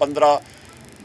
15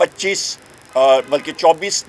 24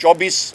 24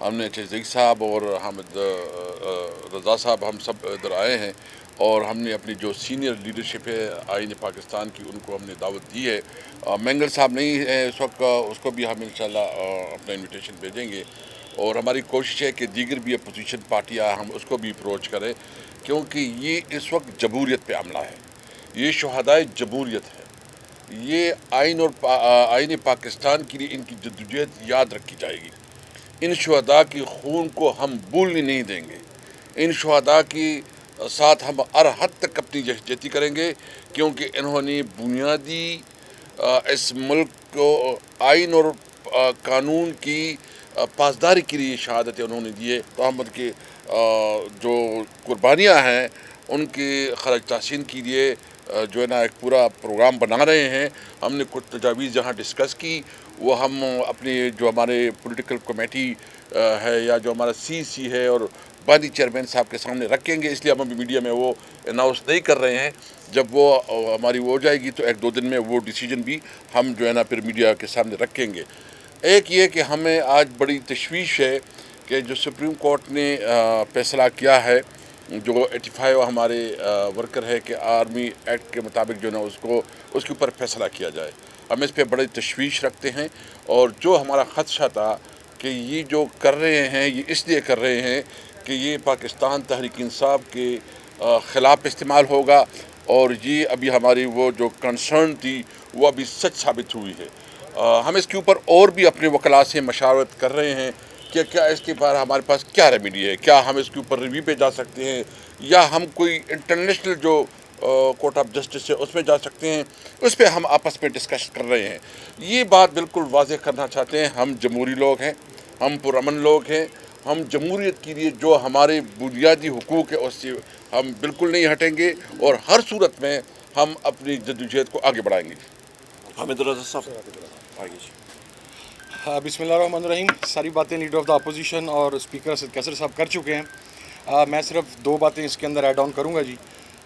ہم نے ضیق صاحب اور حامد رضا صاحب ہم سب ادھر آئے ہیں اور ہم نے اپنی جو سینئر لیڈرشپ ہے آئین پاکستان کی ان کو ہم نے دعوت دی ہے. مینگل صاحب نہیں ہے اس وقت, اس کو بھی ہم انشاءاللہ اپنا انویٹیشن بھیجیں گے, اور ہماری کوشش ہے کہ دیگر بھی اپوزیشن پارٹیاں ہم اس کو بھی اپروچ کریں, کیونکہ یہ اس وقت جمہوریت پہ عملہ ہے, یہ شہدائے جمہوریت ہے, یہ آئین پاکستان کے لیے ان کی جدوجہد یاد رکھی جائے گی. ان شہداء کی خون کو ہم بھولنے نہیں دیں گے, ان شہداء کی ساتھ ہم ہر حد تک اپنی یکجہتی کریں گے, کیونکہ انہوں نے بنیادی اس ملک کو آئین اور قانون کی پاسداری کے لیے شہادتیں انہوں نے دیے. تو ہم کے جو قربانیاں ہیں ان کی خراج تحسین کے لیے جو ہے نا ایک پورا پروگرام بنا رہے ہیں. ہم نے کچھ تجاویز جہاں ڈسکس کی وہ ہم اپنی جو ہمارے پولیٹیکل کمیٹی ہے یا جو ہمارا سی ہے اور بانی چیئرمین صاحب کے سامنے رکھیں گے, اس لیے ہم ابھی میڈیا میں وہ اناؤنس نہیں کر رہے ہیں. جب وہ ہماری وہ ہو جائے گی تو ایک دو دن میں وہ ڈیسیجن بھی ہم جو ہے نا پھر میڈیا کے سامنے رکھیں گے. ایک یہ کہ ہمیں آج بڑی تشویش ہے کہ جو سپریم کورٹ نے فیصلہ کیا ہے, جو 85 ہمارے ورکر ہے کہ آرمی ایکٹ کے مطابق جو ہے نا اس کے اوپر فیصلہ کیا جائے. ہم اس پہ بڑی تشویش رکھتے ہیں, اور جو ہمارا خدشہ تھا کہ یہ جو کر رہے ہیں یہ اس لیے کر رہے ہیں کہ یہ پاکستان تحریک انصاف کے خلاف استعمال ہوگا, اور یہ ابھی ہماری وہ جو کنسرن تھی وہ ابھی سچ ثابت ہوئی ہے. ہم اس کے اوپر اور بھی اپنے وکلاء سے مشاورت کر رہے ہیں کہ کیا اس کے بعد ہمارے پاس کیا ریمیڈی ہے, کیا ہم اس کے اوپر ریویو پہ جا سکتے ہیں یا ہم کوئی انٹرنیشنل جو کورٹ آف جسٹس ہے اس میں جا سکتے ہیں. اس پہ ہم آپس میں ڈسکس کر رہے ہیں. یہ بات بالکل واضح کرنا چاہتے ہیں, ہم جمہوری لوگ ہیں, ہم پرامن لوگ ہیں, ہم جمہوریت کے لیے جو ہمارے بنیادی حقوق ہے اس سے ہم بالکل نہیں ہٹیں گے, اور ہر صورت میں ہم اپنی جدوجہد کو آگے بڑھائیں گے. حامد رضا صاحب آگے. بسم اللہ الرحمن الرحیم. ساری باتیں لیڈر آف دا اپوزیشن اور اسپیکر اسد کیسر صاحب کر چکے ہیں. میں صرف دو باتیں اس کے اندر ایڈ آن کروں گا جی.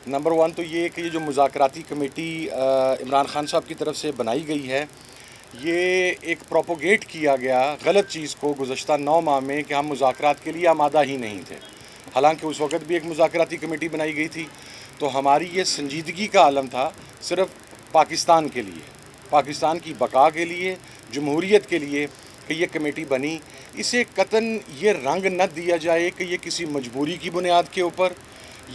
نمبر 1 تو یہ کہ یہ جو مذاکراتی کمیٹی عمران خان صاحب کی طرف سے بنائی گئی ہے, یہ ایک پروپوگیٹ کیا گیا غلط چیز کو گزشتہ 9 ماہ میں کہ ہم مذاکرات کے لیے آمادہ ہی نہیں تھے, حالانکہ اس وقت بھی ایک مذاکراتی کمیٹی بنائی گئی تھی. تو ہماری یہ سنجیدگی کا عالم تھا صرف پاکستان کے لیے, پاکستان کی بقا کے لیے, جمہوریت کے لیے کہ یہ کمیٹی بنی. اسے قطعاً یہ رنگ نہ دیا جائے کہ یہ کسی مجبوری کی بنیاد کے اوپر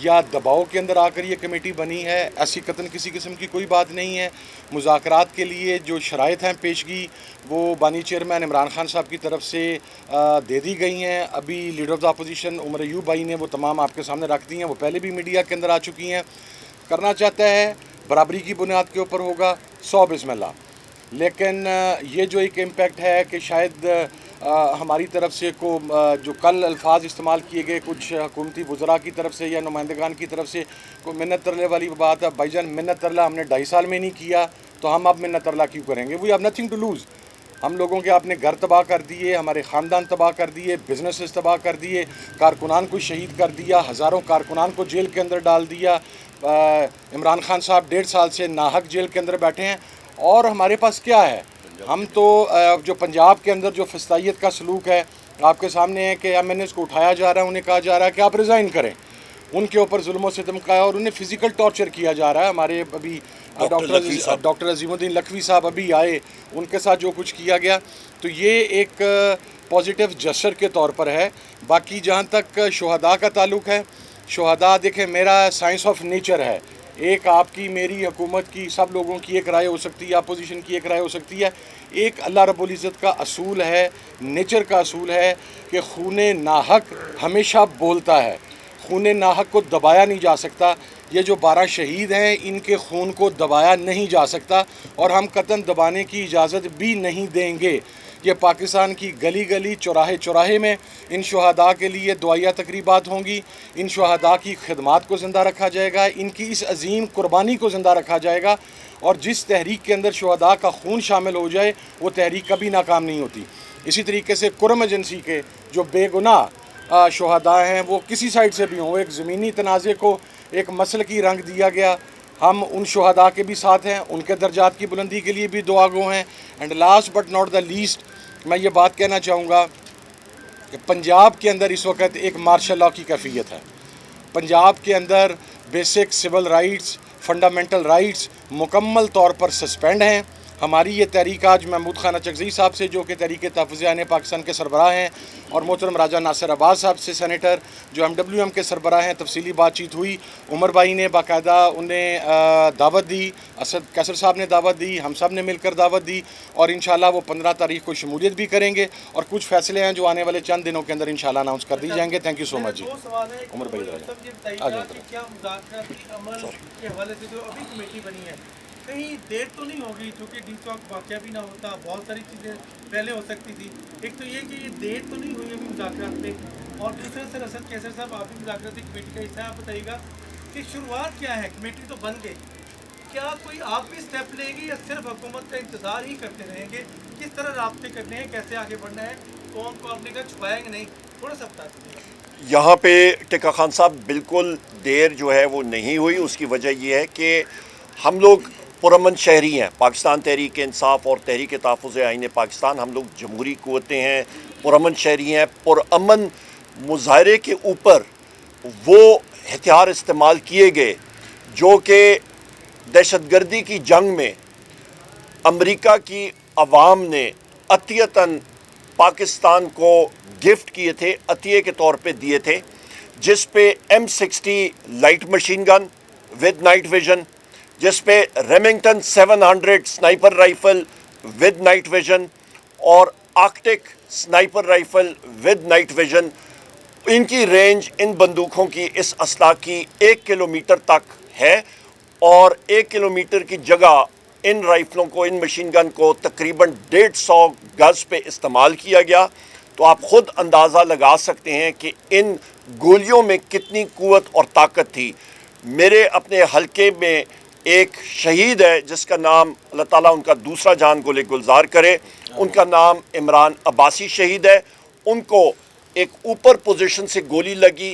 یا دباؤ کے اندر آ کر یہ کمیٹی بنی ہے. ایسی قطعاً کسی قسم کی کوئی بات نہیں ہے. مذاکرات کے لیے جو شرائط ہیں پیشگی وہ بانی چیئرمین عمران خان صاحب کی طرف سے دے دی گئی ہیں. ابھی leader of the opposition Omar Ayub بھائی نے وہ تمام آپ کے سامنے رکھ دی ہیں, وہ پہلے بھی میڈیا کے اندر آ چکی ہیں. کرنا چاہتا ہے برابری کی بنیاد کے اوپر ہوگا 100 بسم اللہ. لیکن یہ جو ایک امپیکٹ ہے کہ شاید ہماری طرف سے جو کل الفاظ استعمال کیے گئے کچھ حکومتی وزراء کی طرف سے یا نمائندگان کی طرف سے کوئی منت ترلے والی بات ہے. بھائی جان منت ترلا ہم نے 2.5 سال میں نہیں کیا تو ہم اب منت ترلا کیوں کریں گے؟ We have nothing to lose. ہم لوگوں کے آپ نے گھر تباہ کر دیے, ہمارے خاندان تباہ کر دیے, بزنسز تباہ کر دیے, کارکنان کو شہید کر دیا, ہزاروں کارکنان کو جیل کے اندر ڈال دیا. عمران خان صاحب 1.5 سال سے ناحق جیل کے اندر بیٹھے ہیں. اور ہمارے پاس کیا ہے؟ ہم تو جو پنجاب کے اندر جو فسطائیت کا سلوک ہے آپ کے سامنے ہے کہ ایم این ایس کو اٹھایا جا رہا ہے, انہیں کہا جا رہا ہے کہ آپ ریزائن کریں. ان کے اوپر ظلم و ستم کا ہے اور انہیں فزیکل ٹارچر کیا جا رہا ہے. ہمارے ابھی ڈاکٹر عظیم الدین لکھوی صاحب ابھی آئے, ان کے ساتھ جو کچھ کیا گیا تو یہ ایک پازیٹیو جسچر کے طور پر ہے. باقی جہاں تک شہداء کا تعلق ہے, شہداء دیکھیں میرا سائنس آف نیچر ہے. ایک آپ کی, میری, حکومت کی, سب لوگوں کی ایک رائے ہو سکتی ہے, اپوزیشن کی ایک رائے ہو سکتی ہے. ایک اللہ رب العزت کا اصول ہے, نیچر کا اصول ہے کہ خون ناحق ہمیشہ بولتا ہے, خون ناحق کو دبایا نہیں جا سکتا. یہ جو 12 شہید ہیں ان کے خون کو دبایا نہیں جا سکتا اور ہم قطعاً دبانے کی اجازت بھی نہیں دیں گے. یہ پاکستان کی گلی گلی چوراہے چوراہے میں ان شہداء کے لیے دعائیہ تقریبات ہوں گی. ان شہداء کی خدمات کو زندہ رکھا جائے گا, ان کی اس عظیم قربانی کو زندہ رکھا جائے گا. اور جس تحریک کے اندر شہداء کا خون شامل ہو جائے وہ تحریک کبھی ناکام نہیں ہوتی. اسی طریقے سے کرم ایجنسی کے جو بے گناہ شہداء ہیں وہ کسی سائڈ سے بھی ہوں, ایک زمینی تنازع کو ایک مسلکی رنگ دیا گیا. ہم ان شہداء کے بھی ساتھ ہیں, ان کے درجات کی بلندی کے لیے بھی دعا گو ہیں. And last but not the least میں یہ بات کہنا چاہوں گا کہ پنجاب کے اندر اس وقت ایک مارشل لا کی کیفیت ہے. پنجاب کے اندر basic civil rights, fundamental rights مکمل طور پر سسپینڈ ہیں. ہماری یہ تحریک آج محمود خان اچکزئی صاحب سے جو کہ تحریک تحفظ عین پاکستان کے سربراہ ہیں اور محترم راجہ ناصر عباس صاحب سے سینیٹر جو MWM کے سربراہ ہیں تفصیلی بات چیت ہوئی. عمر بھائی نے باقاعدہ انہیں دعوت دی، اسد کیسر صاحب نے دعوت دی، ہم سب نے مل کر دعوت دی اور انشاءاللہ وہ 15 تاریخ کو شمولیت بھی کریں گے اور کچھ فیصلے ہیں جو آنے والے چند دنوں کے اندر انشاءاللہ اناؤنس کر دی جائیں گے. تھینک یو سو مچ جی. عمر بھائی کیا مذاکراتی عمل کے حوالے سے جو ابھی کمیٹی بنی ہے کہیں دیر تو نہیں ہوگی چونکہ ڈی چوک واقعہ بھی نہ ہوتا، بہت ساری چیزیں پہلے ہو سکتی تھی. ایک تو یہ کہ یہ دیر تو نہیں ہوئی ابھی مذاکرات میں، اور دوسرے سر اسد کیسر صاحب آپ بھی مذاکراتی کمیٹی کا حصہ ہے، آپ بتائیے گا کہ شروعات کیا ہے؟ کمیٹی تو بن گئی، کیا کوئی آپ بھی اسٹیپ لیں گے یا صرف حکومت کا انتظار ہی کرتے رہیں گے؟ کس طرح رابطے کرنے ہیں، کیسے آگے بڑھنا ہے، قوم کو اپنے کا چھپائیں گے نہیں؟ تھوڑا سا بتا دیجیے. یہاں پہ ٹکا خان صاحب بالکل دیر جو ہے وہ نہیں ہوئی. اس کی وجہ یہ ہے کہ ہم لوگ پرامن شہری ہیں. پاکستان تحریک انصاف اور تحریک تحفظ آئین پاکستان ہم لوگ جمہوری قوتیں ہیں، پرامن شہری ہیں. پرامن مظاہرے کے اوپر وہ ہتھیار استعمال کیے گئے جو کہ دہشت گردی کی جنگ میں امریکہ کی عوام نے عطیتاً پاکستان کو گفٹ کیے تھے، عطیے کے طور پہ دیے تھے، جس پہ M60 light machine gun with night vision, جس پہ Remington 700 sniper rifle with night vision اور Arctic sniper rifle with night vision. ان کی رینج ان بندوقوں کی اس اسلحہ کی 1 کلومیٹر تک ہے اور 1 کلومیٹر کی جگہ ان رائفلوں کو، ان مشین گن کو تقریباً 150 گز پہ استعمال کیا گیا. تو آپ خود اندازہ لگا سکتے ہیں کہ ان گولیوں میں کتنی قوت اور طاقت تھی. میرے اپنے حلقے میں ایک شہید ہے جس کا نام اللہ تعالیٰ ان کا دوسرا جان گلے گلزار کرے، ان کا نام عمران عباسی شہید ہے. ان کو ایک اوپر پوزیشن سے گولی لگی،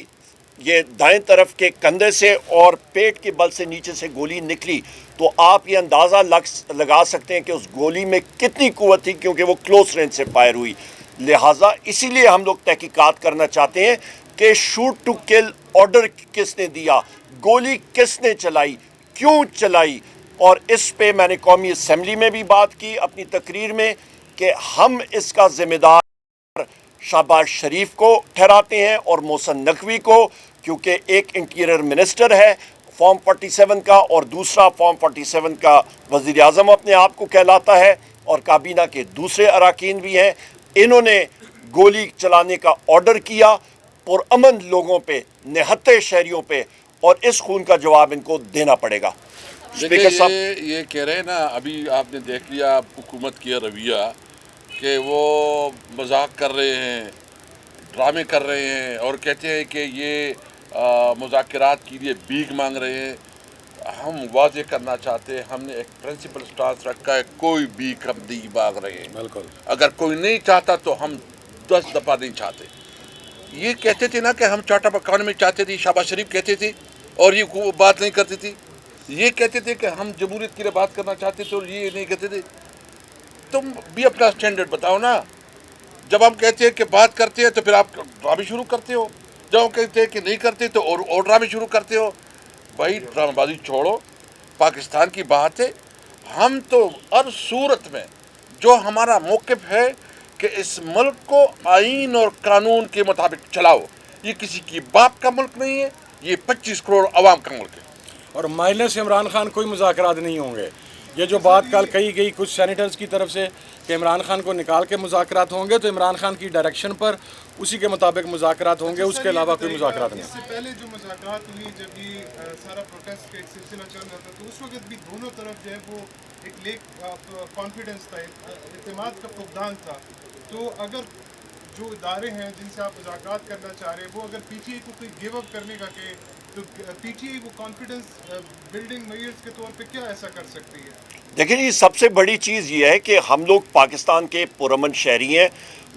یہ دائیں طرف کے کندھے سے اور پیٹ کے بل سے نیچے سے گولی نکلی. تو آپ یہ اندازہ لگا سکتے ہیں کہ اس گولی میں کتنی قوت تھی کیونکہ وہ کلوز رینج سے فائر ہوئی. لہٰذا اسی لیے ہم لوگ تحقیقات کرنا چاہتے ہیں کہ شوٹ ٹو کل آرڈر کس نے دیا، گولی کس نے چلائی، کیوں چلائی. اور اس پہ میں نے قومی اسمبلی میں بھی بات کی اپنی تقریر میں کہ ہم اس کا ذمہ دار شہباز شریف کو ٹھہراتے ہیں اور محسن نقوی کو، کیونکہ ایک انٹیریئر منسٹر ہے فارم 47 کا اور دوسرا فارم 47 کا وزیر اعظم اپنے آپ کو کہلاتا ہے اور کابینہ کے دوسرے اراکین بھی ہیں. انہوں نے گولی چلانے کا آرڈر کیا پرامن لوگوں پہ، نہتے شہریوں پہ، اور اس خون کا جواب ان کو دینا پڑے گا. اسپیکر صاحب یہ کہہ رہے ہیں نا، ابھی آپ نے دیکھ لیا حکومت کی رویہ کہ وہ مذاق کر رہے ہیں، ڈرامے کر رہے ہیں اور کہتے ہیں کہ یہ مذاکرات کے لیے بھیک مانگ رہے ہیں. ہم واضح کرنا چاہتے ہیں، ہم نے ایک پرنسپل سٹانس رکھا ہے، کوئی بھیک ہم نہیں مانگ رہے ہیں. بالکل. اگر کوئی نہیں چاہتا تو ہم 10 دفعہ نہیں چاہتے. یہ کہتے تھے نا کہ ہم چارٹر آف اکانومی چاہتے تھے، شہباز شریف کہتے تھے اور یہ بات نہیں کرتی تھی. یہ کہتے تھے کہ ہم جمہوریت کے لیے بات کرنا چاہتے تھے اور یہ نہیں کہتے تھے. تم بھی اپنا سٹینڈرڈ بتاؤ نا. جب ہم کہتے ہیں کہ بات کرتے ہیں تو پھر آپ ڈرامے شروع کرتے ہو، جب ہم کہتے ہیں کہ نہیں کرتے تو اور ڈرامے شروع کرتے ہو. بھائی ڈرامہ بازی چھوڑو، پاکستان کی بات ہے. ہم تو ہر صورت میں جو ہمارا موقف ہے کہ اس ملک کو آئین اور قانون کے مطابق چلاؤ. یہ کسی کی باپ کا ملک نہیں ہے، یہ 25 کروڑ عوام کا ملک ہے. اور مائنس عمران خان کوئی مذاکرات نہیں ہوں گے. یہ جو بات کل کہی گئی کچھ سینیٹرز کی طرف سے کہ عمران خان کو نکال کے مذاکرات ہوں گے، تو عمران خان کی ڈائریکشن پر اسی کے مطابق مذاکرات ہوں گے، اس کے علاوہ کوئی مذاکرات نہیں. اس سے پہلے جو مذاکرات ہوئی جب یہ سارا پروٹیسٹ کا ایک سلسلہ چل رہا تھا تو اس وقت بھی دونوں طرف جو ہے وہ ایک لیک کانفیڈنس تھا، اعتماد کا فقدان تھا. تو اگر جو ادارے ہیں جن سے آپ مذاکرات کرنا چاہ رہے ہیں وہ اگر پی ٹی آئی کو کوئی گیو اپ کرنے کا کہ تو پی ٹی آئی وہ کانفیڈنس بلڈنگ میئرز کے طور پہ کیا ایسا کر سکتی ہے؟ دیکھیں یہ سب سے بڑی چیز یہ ہے کہ ہم لوگ پاکستان کے پرامن شہری ہیں.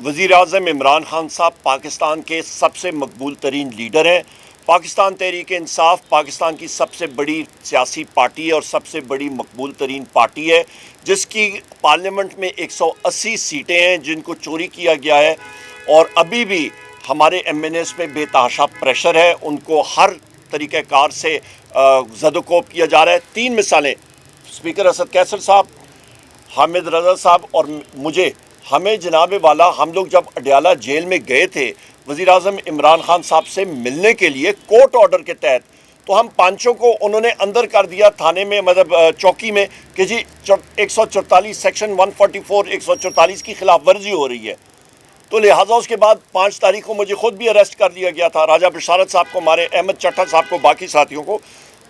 وزیر اعظم عمران خان صاحب پاکستان کے سب سے مقبول ترین لیڈر ہیں. پاکستان تحریک انصاف پاکستان کی سب سے بڑی سیاسی پارٹی ہے اور سب سے بڑی مقبول ترین پارٹی ہے، جس کی پارلیمنٹ میں 180 سیٹیں ہیں جن کو چوری کیا گیا ہے. اور ابھی بھی ہمارے ایم این ایز پہ بے تحاشا پریشر ہے، ان کو ہر طریقہ کار سے زد و کوب کیا جا رہا ہے۔ 3 مثالیں، اسپیکر اسد کیسر صاحب، حامد رضا صاحب اور مجھے، ہمیں جناب والا ہم لوگ جب اڈیالہ جیل میں گئے تھے وزیر اعظم عمران خان صاحب سے ملنے کے لیے کورٹ آرڈر کے تحت، تو ہم پانچوں کو انہوں نے اندر کر دیا تھانے میں، مطلب چوکی میں، کہ جی 144 سیکشن 144 144 کی خلاف ورزی ہو رہی ہے۔ تو لہٰذا اس کے بعد 5 تاریخ کو مجھے خود بھی اریسٹ کر لیا گیا تھا، راجہ بشارت صاحب کو، ہمارے احمد چٹھا صاحب کو، باقی ساتھیوں کو۔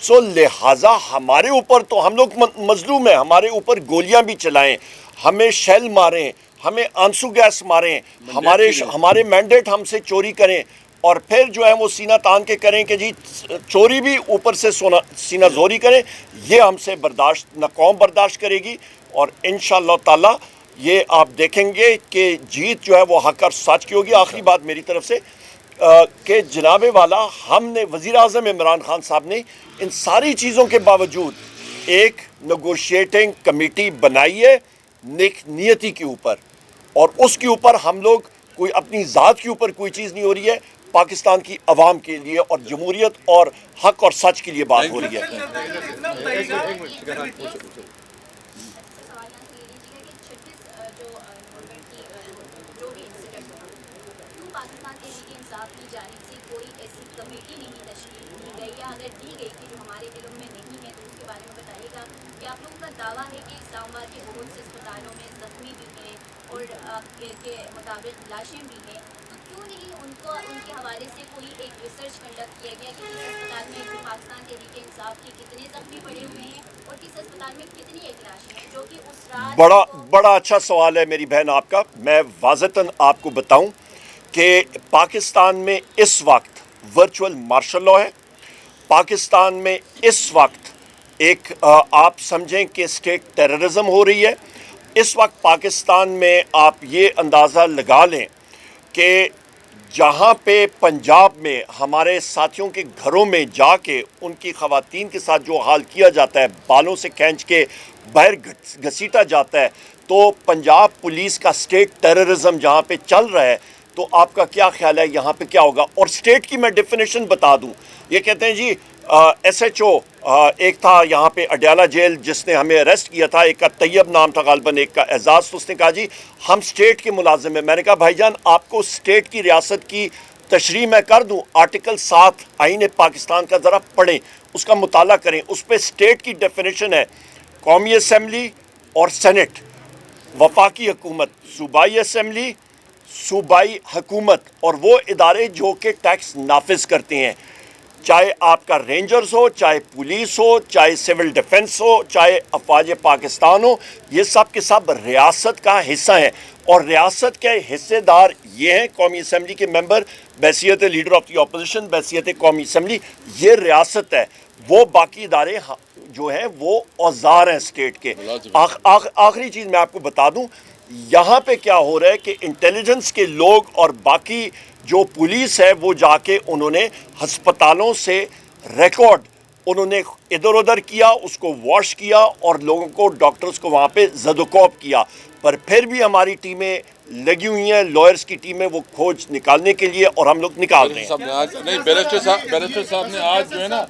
سو لہٰذا ہمارے اوپر تو ہم لوگ مظلوم ہیں، ہمارے اوپر گولیاں بھی چلائیں، ہمیں شیل ماریں، ہمیں آنسو گیس ماریں، ہمارے مینڈیٹ ہم سے چوری کریں، اور پھر جو ہے وہ سینہ تان کے کریں کہ جی چوری بھی اوپر سے سینہ زوری کریں، یہ ہم سے برداشت نہ قوم برداشت کرے گی۔ اور انشاءاللہ تعالی یہ آپ دیکھیں گے کہ جیت جو ہے وہ حق اور سچ کی ہوگی۔ آخری بات میری طرف سے کہ جناب والا ہم نے، وزیر اعظم عمران خان صاحب نے ان ساری چیزوں کے باوجود ایک نیگوشیٹنگ کمیٹی بنائی ہے نیک نیتی کے اوپر، اور اس کے اوپر ہم لوگ کوئی اپنی ذات کے اوپر کوئی چیز نہیں ہو رہی ہے، پاکستان کی عوام کے لیے اور جمہوریت اور حق اور سچ کے لیے بات ہو رہی ہے۔ اور کے مطابق لاشیں بھی ہیں، تو کیوں نہیں ان کے حوالے سے کوئی ایک ریسرچ کنڈکٹ کیا گیا کہ کس اسپتال میں پاکستان تحریک انصاف کے کتنے زخمی پڑے ہوئے ہیں اور کس اسپتال میں کتنی ایک لاشیں ہیں جو کہ اس رات بڑا اچھا سوال ہے میری بہن آپ کا۔ میں واضحتاً آپ کو بتاؤں کہ پاکستان میں اس وقت ورچوئل مارشل لاء ہے، پاکستان میں اس وقت ایک آپ سمجھیں کہ اسٹیٹ ٹیررزم ہو رہی ہے۔ اس وقت پاکستان میں آپ یہ اندازہ لگا لیں کہ جہاں پہ پنجاب میں ہمارے ساتھیوں کے گھروں میں جا کے ان کی خواتین کے ساتھ جو حال کیا جاتا ہے، بالوں سے کھینچ کے باہر گھسیٹا جاتا ہے، تو پنجاب پولیس کا اسٹیٹ ٹیررزم جہاں پہ چل رہا ہے، تو آپ کا کیا خیال ہے یہاں پہ کیا ہوگا؟ اور اسٹیٹ کی میں ڈیفینیشن بتا دوں، یہ کہتے ہیں جی ایس ایچ او ایک تھا یہاں پہ اڈیالہ جیل جس نے ہمیں اریسٹ کیا تھا، ایک کا طیب نام تھا غالباً، ایک کا اعزاز، تو اس نے کہا جی ہم اسٹیٹ کے ملازم ہیں۔ میں نے کہا بھائی جان آپ کو اسٹیٹ کی ریاست کی تشریح میں کر دوں، آرٹیکل 7 آئین پاکستان کا ذرا پڑھیں، اس کا مطالعہ کریں، اس پہ اسٹیٹ کی ڈیفینیشن ہے قومی اسمبلی اور سینٹ، وفاقی حکومت، صوبائی اسمبلی، صوبائی حکومت، اور وہ ادارے جو کہ ٹیکس نافذ کرتے ہیں، چاہے آپ کا رینجرز ہو، چاہے پولیس ہو، چاہے سول ڈیفنس ہو، چاہے افواج پاکستان ہو، یہ سب کے سب ریاست کا حصہ ہیں، اور ریاست کے حصے دار یہ ہیں قومی اسمبلی کے ممبر بحیثیت لیڈر آف دی اپوزیشن، بحیثیت قومی اسمبلی، یہ ریاست ہے۔ وہ باقی ادارے جو ہیں وہ اوزار ہیں اسٹیٹ کے۔ آخری چیز میں آپ کو بتا دوں، یہاں پہ کیا ہو رہا ہے کہ انٹیلیجنس کے لوگ اور باقی جو پولیس ہے وہ جا کے انہوں نے ہسپتالوں سے ریکارڈ انہوں نے ادھر ادھر کیا، اس کو واش کیا، اور لوگوں کو ڈاکٹرز کو وہاں پہ زد و کوب کیا، پر پھر بھی ہماری ٹیمیں لگی ہوئی ہیں، لائرز کی ٹیمیں، وہ کھوج نکالنے کے لیے، اور ہم لوگ نکال رہے ہیں۔ بیرسٹر صاحب نے آج جو ہے نا،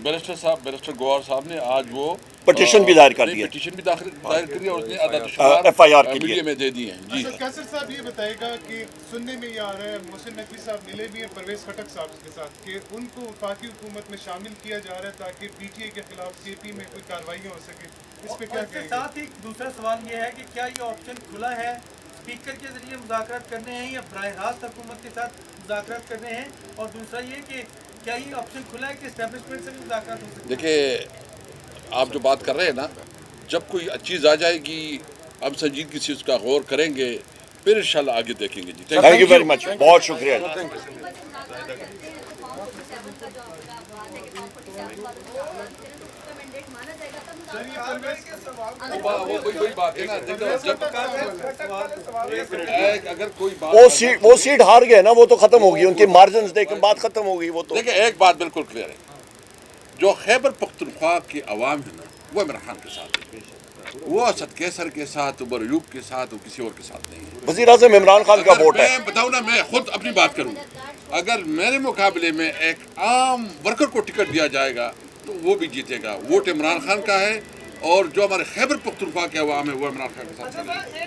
بیرسٹر گوہر صاحب نے آج وہ پٹیشن بھی دائر کر دی ہے، پٹیشن بھی دائر کری ہے، اور اس نے ایف آئی آر کے لیے میڈیا میں دے دی ہیں۔ جی کیسر صاحب یہ بتائے گا کہ سننے میں یہ آ رہا ہے، محسن نقوی صاحب ملے بھی ہیں پرویز خٹک صاحب کے ساتھ کہ ان کو وفاقی حکومت میں شامل کیا جا رہا ہے تاکہ پی ٹی اے کے خلاف کے پی میں کوئی کارروائیاں ہو سکے، اس پہ کیا کہیں گے؟ ساتھ ہی دوسرا سوال یہ ہے کہ کیا یہ آپشن کھلا ہے اسپیکر کے ذریعے مذاکرات کرنے ہیں یا براہ راست حکومت کے ساتھ مذاکرات کرنے ہیں، اور دوسرا یہ کہ کیا یہ آپشن کھلا ہے کہ اسٹیبلشمنٹ سے بھی مذاکرات ہو سکتے ہیں؟ دیکھیے آپ جو بات کر رہے ہیں نا، جب کوئی چیز آ جائے گی ہم سنجیدگی سے اس کا غور کریں گے، پھر انشاءاللہ آگے دیکھیں گے۔ جی تھینک یو ویری مچ، بہت شکریہ۔ وہ سیٹ ہار گئے نا، وہ تو ختم ہوگی، ان کے مارجنز دیکھ بات ختم ہوگی۔ وہ تو دیکھیں ایک بات بالکل کلیئر ہے، جو خیبر پختونخوا کی عوام ہے نا وہ عمران خان کے ساتھ ہے، وہ اسد کیسر کے ساتھ، عمر ایوب کے ساتھ، وہ کسی اور کے ساتھ نہیں ہے۔ وزیر اعظم عمران خان کا اگر ووٹ ہے، میں بتاؤں نا، میں خود اپنی بات کروں، اگر میرے مقابلے میں ایک عام ورکر کو ٹکٹ دیا جائے گا تو وہ بھی جیتے گا۔ ووٹ عمران خان کا ہے، اور جو ہمارے خیبر پختونخوا کے عوام ہے وہ عمران خان کے ساتھ چلے گا۔